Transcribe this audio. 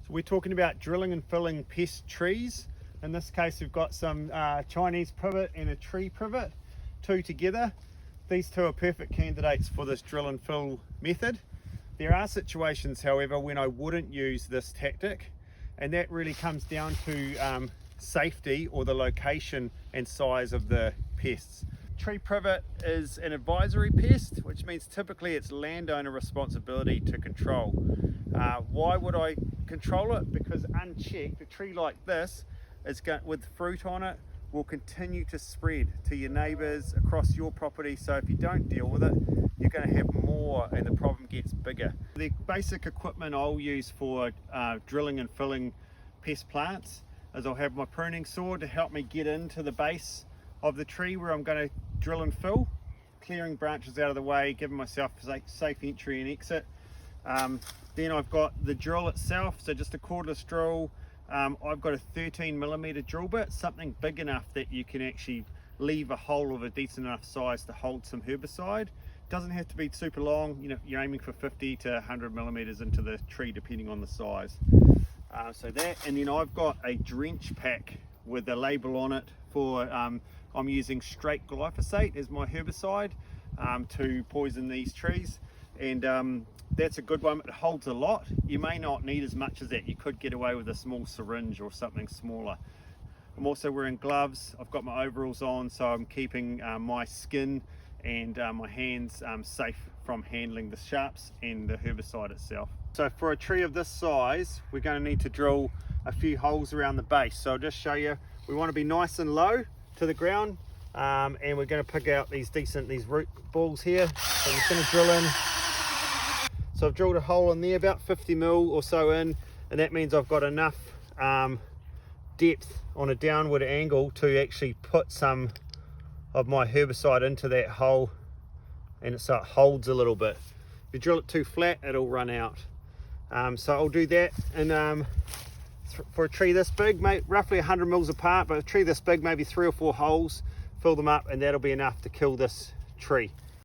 So we're talking about drilling and filling pest trees. In this case, we've got some Chinese privet and a tree privet, two together. These two are perfect candidates for this drill and fill method. There are situations, however, when I wouldn't use this tactic, and that really comes down to safety or the location and size of the pests. Tree privet is an advisory pest, which means typically it's landowner responsibility to control. Why would I control it? Because unchecked, a tree like this with fruit on it will continue to spread to your neighbours across your property. So if you don't deal with it, you're going to have more and the problem gets bigger. The basic equipment I'll use for drilling and filling pest plants is I'll have my pruning saw to help me get into the base of the tree where I'm going to drill and fill, clearing branches out of the way, giving myself safe entry and exit. Then I've got the drill itself, so just a cordless drill. I've got a 13mm drill bit, something big enough that you can actually leave a hole of a decent enough size to hold some herbicide. Doesn't have to be super long, you know, you're aiming for 50 to 100mm into the tree depending on the size. So that, and then I've got a drench pack with a label on it for, I'm using straight glyphosate as my herbicide to poison these trees, and that's a good one. It holds a lot. You may not need as much as that. You could get away with a small syringe or something smaller. I'm also wearing gloves. I've got my overalls on, so I'm keeping my skin and my hands safe from handling the sharps and the herbicide itself. So for a tree of this size, we're going to need to drill a few holes around the base. So I'll just show you. We want to be nice and low to the ground, and we're going to pick out these root balls here. So I'm just going to drill in. So I've drilled a hole in there about 50mm or so in, and that means I've got enough depth on a downward angle to actually put some of my herbicide into that hole, and so it holds a little bit. If you drill it too flat, it'll run out. So I'll do that, and for a tree this big, roughly 100mm apart, but a tree this big, maybe 3 or 4 holes, fill them up, and that'll be enough to kill this tree.